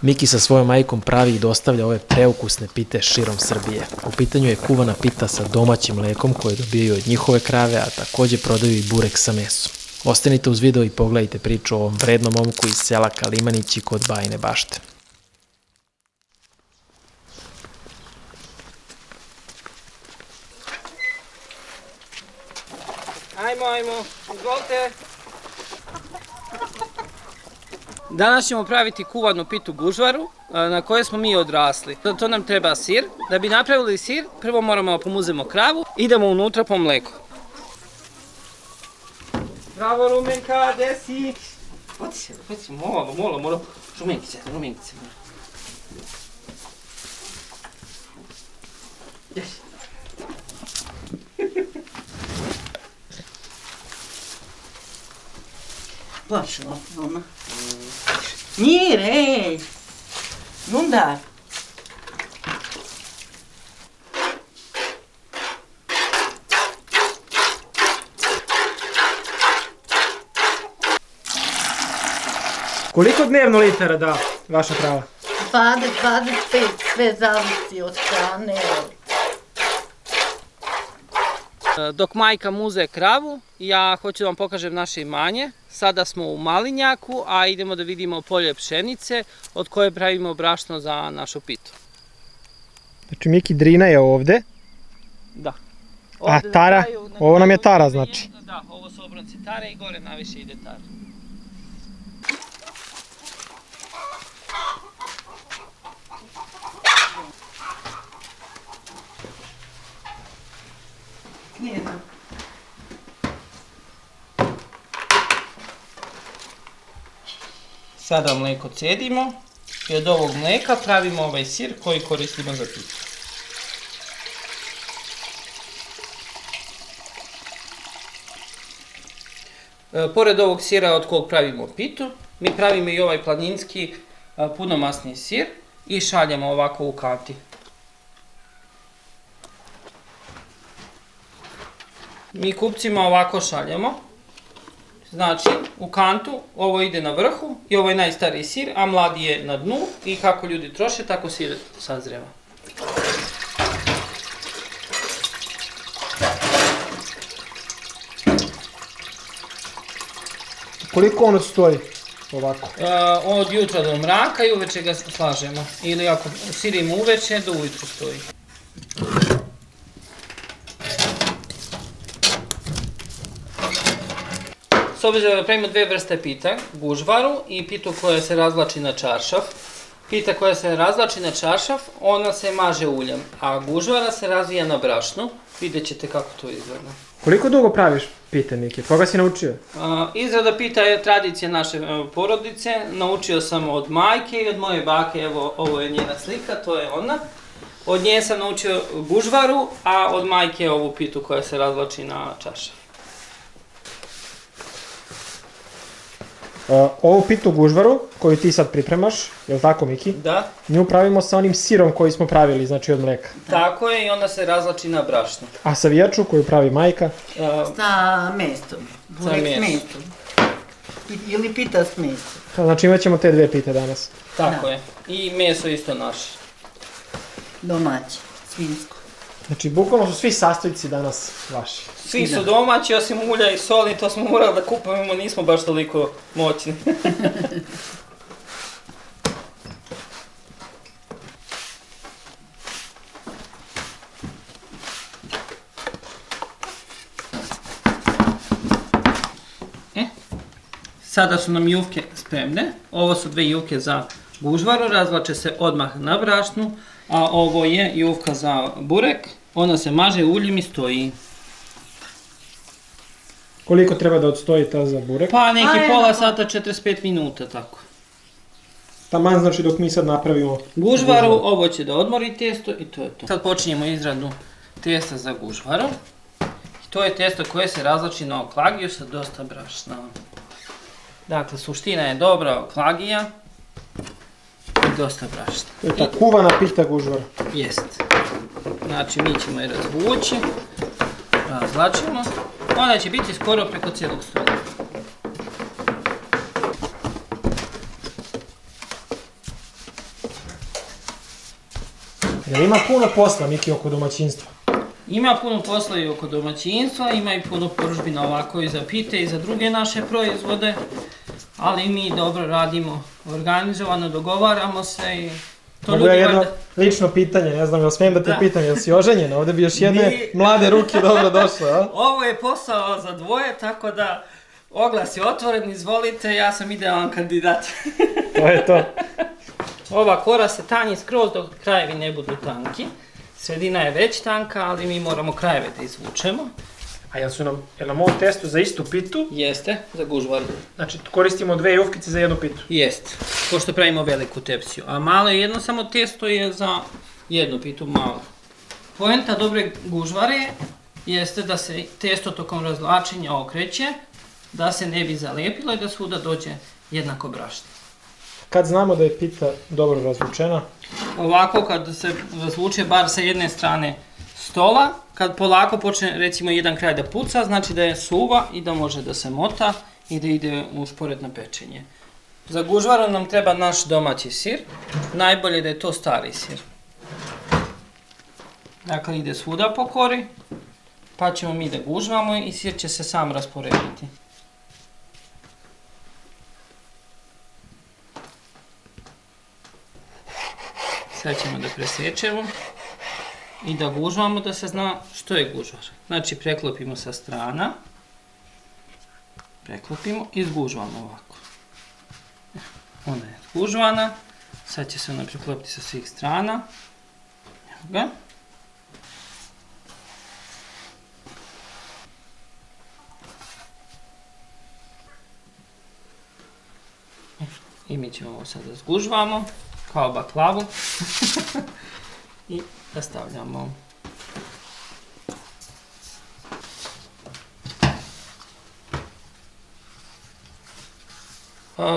Miki sa svojom majkom pravi i dostavlja ove preukusne pite širom Srbije. U pitanju je kuvana pita sa domaćim mlekom koje dobijaju od njihove krave, a takođe prodaju i burek sa mesom. Ostanite uz video i pogledajte priču o ovom vrednom momku iz sela Kalimanići kod Bajine Bašte. Ajmo, izvolite. Danas ćemo praviti kuvanu pitu gužvaru na kojoj smo mi odrasli. To nam treba sir. Da bi napravili sir, prvo moramo da pomuzemo kravu, idemo unutra po mleku. Bravo Rumenka, gde si? Poti se, malo, Rumenkice. Jesi. Pošlo, mama. Mire! Nunda! Koliko dnevno litara da vaša krava? 25, sve zavisi od hrane. Dok majka muze kravu, ja hoću da vam pokažem naše imanje. Sada smo u Malinjaku, a idemo da vidimo polje pšenice od koje pravimo brašno za našu pitu. Znači Miki Drina je ovde. Da. A tara, ovo nam je tara znači. Da, ovo su obronci tare i gore naviše ide tara. Sada mleko cedimo i od ovog mleka pravimo ovaj sir koji koristimo za pitu. Pored ovog sira od kog pravimo pitu, mi pravimo i ovaj planinski punomasni sir i šaljemo ovako u kanti. Mi kupcima ovako šaljemo. Znači, u kantu, ovo ide na vrhu i ovo je najstariji sir, a mladi je na dnu i kako ljudi troše, tako sir sazreva. Koliko on stoji ovako? Od jutra do mraka i uveče ga slažemo. Ili ako sirimo uveče, do ujutru stoji. S obzirom da pravimo dve vrste pita, gužvaru i pitu koja se razvlači na čaršaf. Pita koja se razvlači na čaršaf, ona se maže uljem, a gužvara se razvija na brašnu. Vidjet ćete kako to izgleda. Koliko dugo praviš pite, Miki? Koga si naučio? Izrada pita je tradicija naše porodice. Naučio sam od majke i od moje bake, evo ovo je njena slika, to je ona. Od nje sam naučio gužvaru, a od majke ovu pitu koja se razvlači na čaršaf. Ovu pitu gužvaru koju ti sad pripremaš, je li tako Miki? Da. Nju pravimo sa onim sirom koji smo pravili, znači od mleka. Tako je i onda se razvlači na brašno. A savijaču koju pravi majka? Sa mestom. Burek s mestom. Ili pita s mestom. Znači imat ćemo te dve pite danas. Tako je. I meso isto naše. Domaće, svinjsko. Znači bukvalno su svi sastojci danas vaši. Svi su domaći, osim ulja i soli, to smo morali da kupujemo, nismo baš toliko moćni. Sada su nam jufke spremne. Ovo su dve jufke za gužvaru, razvlače se odmah na brašnu, a ovo je jufka za burek. Ona se maže uljem i stoji. Koliko treba da odstoji ta za burek? Pa neki pola sata, 45 minuta, tako. Taman znači dok mi sad napravimo gužvaru, ovo će da odmori testo i to je to. Sad počinjemo izradu testa za gužvaru. To je testo koje se razvlači na oklagiju sa dosta brašna. Dakle, suština je dobra oklagija i dosta brašna. To je ta kuvana pita gužvara. Jest. Znači, mi ćemo je razvući, razvlačimo. Ona će biti skoro preko cijelog stola. Jel ima puno posla, Miki, oko domaćinstva? Ima puno posla i oko domaćinstva, ima i puno poručbina ovako i za pite i za druge naše proizvode, ali mi dobro radimo, organizovano, dogovaramo se i to Mogu ja jedno lično pitanje, ne znam, jel smijem da te pitam, jel si oženjena? Ovdje bi još jedne mlade ruke dobro došle, a? Ovo je posao za dvoje, tako da oglas je otvoren, izvolite, ja sam idealan kandidat. To je to. Ova kora se tanji skroz dok krajevi ne budu tanki. Sredina je već tanka, ali mi moramo krajeve da izvučemo. A jel nam ovo testo za istu pitu? Jeste, za gužvaru. Znači koristimo 2 jufkice za jednu pitu? Jeste, pošto pravimo veliku tepsiju. A malo je jedno samo testo je za jednu pitu malo. Poenta dobre gužvare jeste da se testo tokom razvlačenja okreće, da se ne bi zalepilo i da svuda dođe jednako brašno. Kad znamo da je pita dobro razvučena? Ovako kad se razvuče bar sa jedne strane stola, kad polako počne recimo jedan kraj da puca, znači da je suva i da može da se mota i da ide usporedno pečenje. Za gužvaru nam treba naš domaći sir, najbolje da je to stari sir. Dakle ide svuda po kori, pa ćemo mi da gužvamo i sir će se sam rasporediti. Sad ćemo da presječemo i da gužvamo da se zna što je gužvar. Znači preklopimo sa strana, preklopimo i zgužvamo ovako. Ona je zgužvana, sad će se ona preklopiti sa svih strana. Evo ga. I mi ćemo ovo sada zgužvamo kao baklavu i da stavljamo.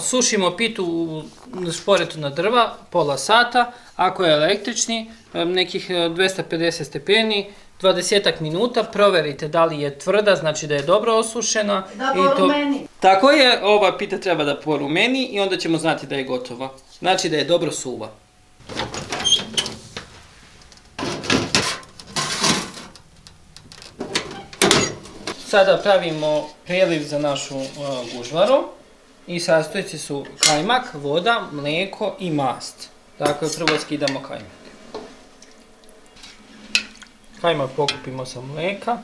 Sušimo pitu u šporetu na drva pola sata, ako je električni nekih 250 stepeni, 20 minuta, proverite da li je tvrda, znači da je dobro osušena. Da porumeni. Tako je, ova pita treba da porumeni i onda ćemo znati da je gotova. Znači da je dobro suva. Sada pravimo preliv za našu gužvaru i sastojci su kajmak, voda, mlijeko i mast. Dakle, prvo skidamo kajmak. Kajmak pokupimo sa mlijeka,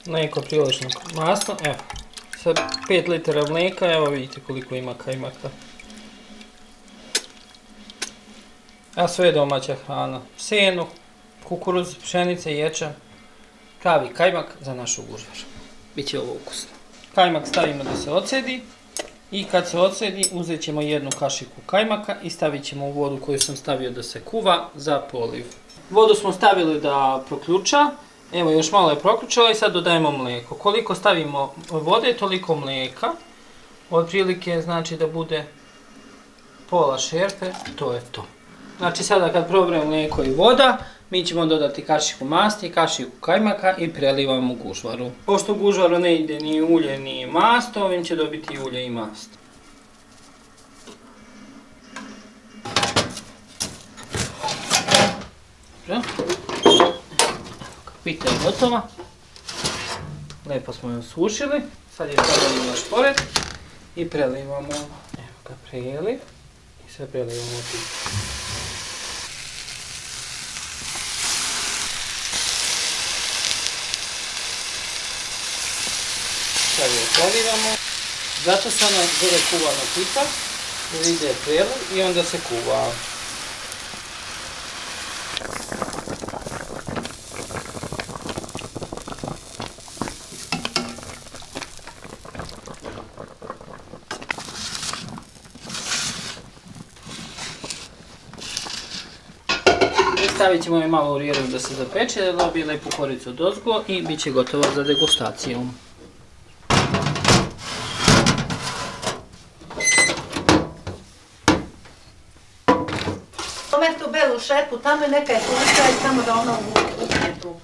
mlijeko priloženo masno, evo, sa 5 litara mlijeka, evo vidite koliko ima kajmaka. A sve je domaća hrana, seno, kukuruz, pšenica, ječam, pravi kajmak za našu gužvaru. Biće ovo ukusno. Kajmak stavimo da se odsedi i kad se odsedi uzet ćemo jednu kašiku kajmaka i stavit ćemo u vodu koju sam stavio da se kuva za poliv. Vodu smo stavili da proključa, evo još malo je proključala i sad dodajemo mlijeko. Koliko stavimo vode, toliko mlijeka. Otprilike znači da bude pola šerpe, to je to. Znači sada kad proberemo mlijeko i voda, mi ćemo dodati kašiku masti, kašiku kajmaka i prelivamo gužvaru. Pošto u gužvaru ne ide ni ulje ni mast, ovim će dobiti ulje i mast. Dobro. Pita je gotova. Lijepo smo je osušili. Sad je stavljamo na šporet i prelivamo. Evo ga preliv. I sad prelivamo pitu. Sad je prelivamo. Zato se ona zove kuvana pita. Jer ide preliv i onda se kuva. Stavit ćemo je malo u rijeru da se zapeče, da dobije lepu koricu odozgo i bit će gotovo za degustaciju. Umjesto belu šerpu, tamo je neka kulika i samo da ona upije tu.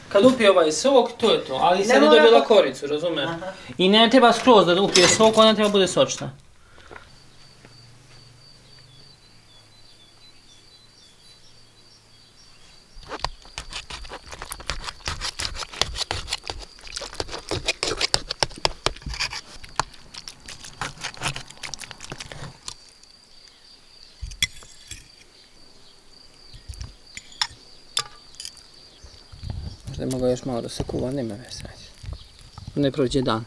Kad upije ovaj sok, to je to, ali sad je dobila koricu, razumiješ? I ne treba skroz da upije sok, ona treba bude sočna. Možda je mogao još malo da se kuva, nema veze. Ne prođe dan.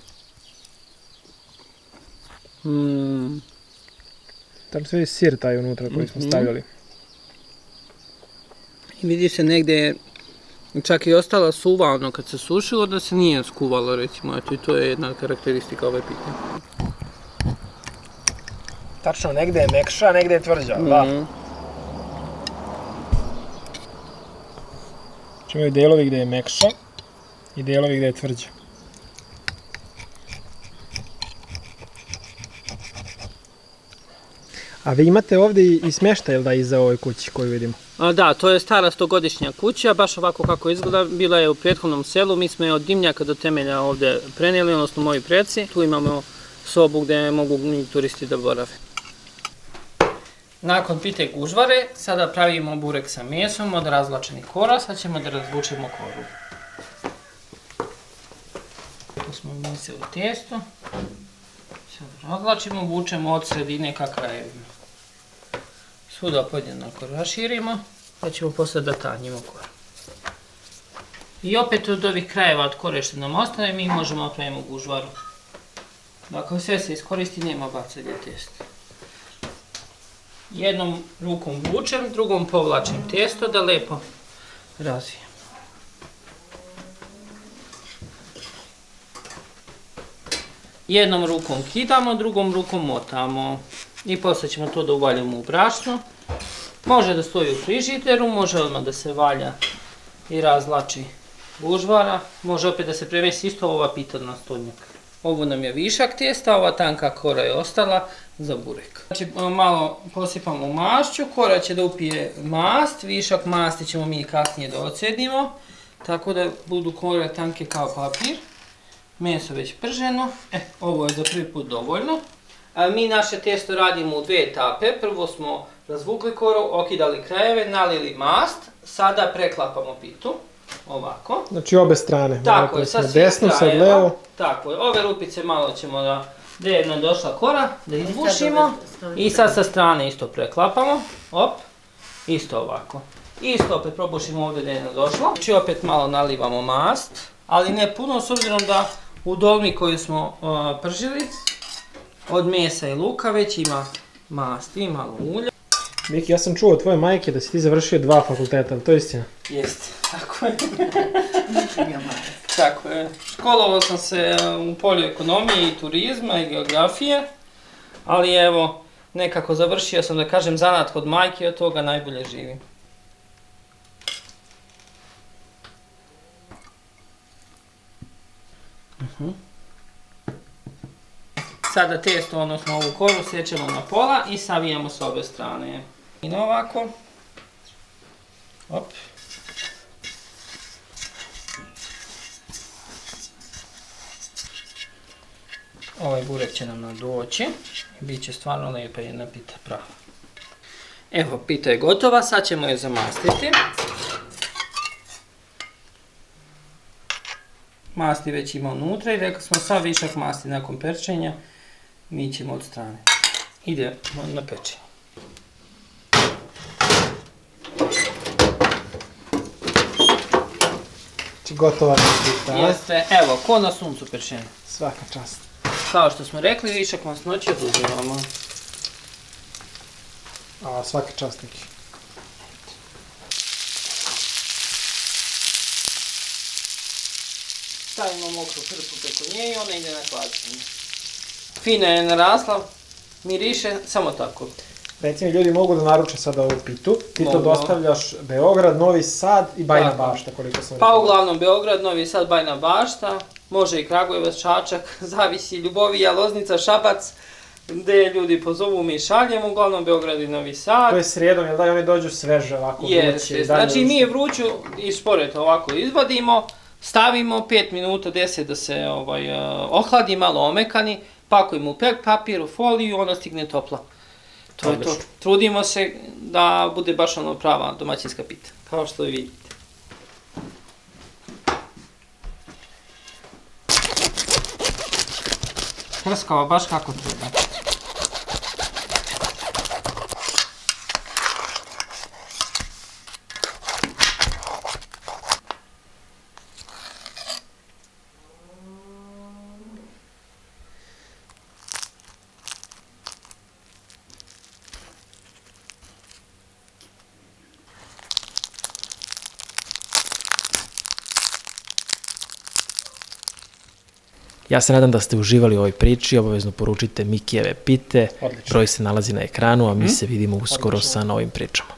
Tam sve je sir taj unutra koji smo stavili. I vidi se negdje čak i ostala suva, ono kad se sušilo da se nije skuvalo, recimo, eto i to je jedna karakteristika ove pite. Tačno, negdje je mekša, negdje je tvrđa, da. Znači imaju delovi gdje je mekša i delovi gdje je tvrđa. A vi imate ovdje i smještaj, jel da, iza ovoj kući koju vidimo? Da, to je stara 100-godišnja kuća, baš ovako kako izgleda. Bila je u prethodnom selu, mi smo je od dimnjaka do temelja ovdje prenijeli, odnosno moji preci. Tu imamo sobu gdje mogu turisti da borave. Nakon pite gužvare, sada pravimo burek sa mesom od razvlačenih kora, sad ćemo da razvučemo koru. Tu smo umisili testo. Sad razvlačimo, vučemo od sredine ka krajevima. Svuda podjednako raširimo, pa ćemo poslije da tanjimo koru. I opet od ovih krajeva od kore što nam ostane, mi možemo napravimo gužvaru. Dakle, sve se iskoristi, nema bacanja testa. Jednom rukom vučem, drugom povlačim testo da lijepo razvijem. Jednom rukom kidamo, drugom rukom motamo. I poslije ćemo to da uvaljamo u brašno. Može da stoji u frižiteru, može odmah da se valja i razvlači gužvara. Može opet da se prevesi isto ova pita na stolnjak. Ovo nam je višak testa, ova tanka kora je ostala za burek. Znači malo posipamo mašću, kora će da upije mast, višak masti ćemo mi kasnije da ocedimo. Tako da budu kore tanke kao papir. Meso već prženo, ovo je za prvi put dovoljno. Mi naše testo radimo u 2 etape. Prvo smo razvukli koru, okidali krajeve, nalili mast, sada preklapamo pitu, ovako. Znači obe strane, tako je, sa svih desno, sad levo. Tako je, ove rupice malo ćemo da, gdje je nam došla kora, da izbušimo. I sad sa strane isto preklapamo, op, isto ovako. Isto opet probušimo ovdje gdje je nam došlo. Znači opet malo nalivamo mast, ali ne puno s obzirom da u dolmi koju smo pržili, od mesa i luka već ima masti i malo ulja. Miki, ja sam čuo od tvoje majke da si ti završio 2 fakulteta, ali to je istina? Jeste, tako je. Tako je. Školovao sam se u polju ekonomije i turizma i geografije, ali evo, nekako završio sam, da kažem, zanat kod majke i od toga najbolje živim. Sada testo, odnosno ovu koru, sjećemo na pola i savijamo s obe strane. I ovako. Op. Ovaj burek će nam nadoći. Biće stvarno lijepa jedna pita prava. Evo, pita je gotova, sad ćemo je zamastiti. Masti već ima unutra i rekli smo sav višak masti nakon pečenja mi ćemo odstraniti. Idemo na pečenje. Znači gotova pita. Jeste, evo, ko na suncu pečenje. Svaka čast. Kao što smo rekli, višak masnoće oduzimamo. A, svaka čast neki. Stavimo mokru krpu preko nje i ona ide na hlađenje. Fina je narasla, miriše, samo tako. Recimo, ljudi mogu da naruče sada ovu pitu. Ti to dostavljaš Beograd, Novi Sad i Bajina Bašta, koliko sam Pa uglavnom Beograd, Novi Sad, Bajina Bašta, može i Kragujevac, Čačak, zavisi Ljubovija, Loznica, Šabac, gdje ljudi pozovu mi šaljemo, uglavnom Beograd i Novi Sad. To je srijedom, jel da, i oni dođu sveže ovako vruće. Znači mi je vruću iz šporeta ovako izvadimo, stavimo 5 minuta 10 da se ohladi, malo omekani, pakujemo u papir, u foliju, ona stigne topla. To je to. Trudimo se da bude baš ono prava domaćinska pita, kao što i vidite. Prskava baš kako treba. Ja se nadam da ste uživali u ovoj priči, obavezno poručite Mikijeve pite, broj se nalazi na ekranu, a mi se vidimo uskoro sa novim pričama.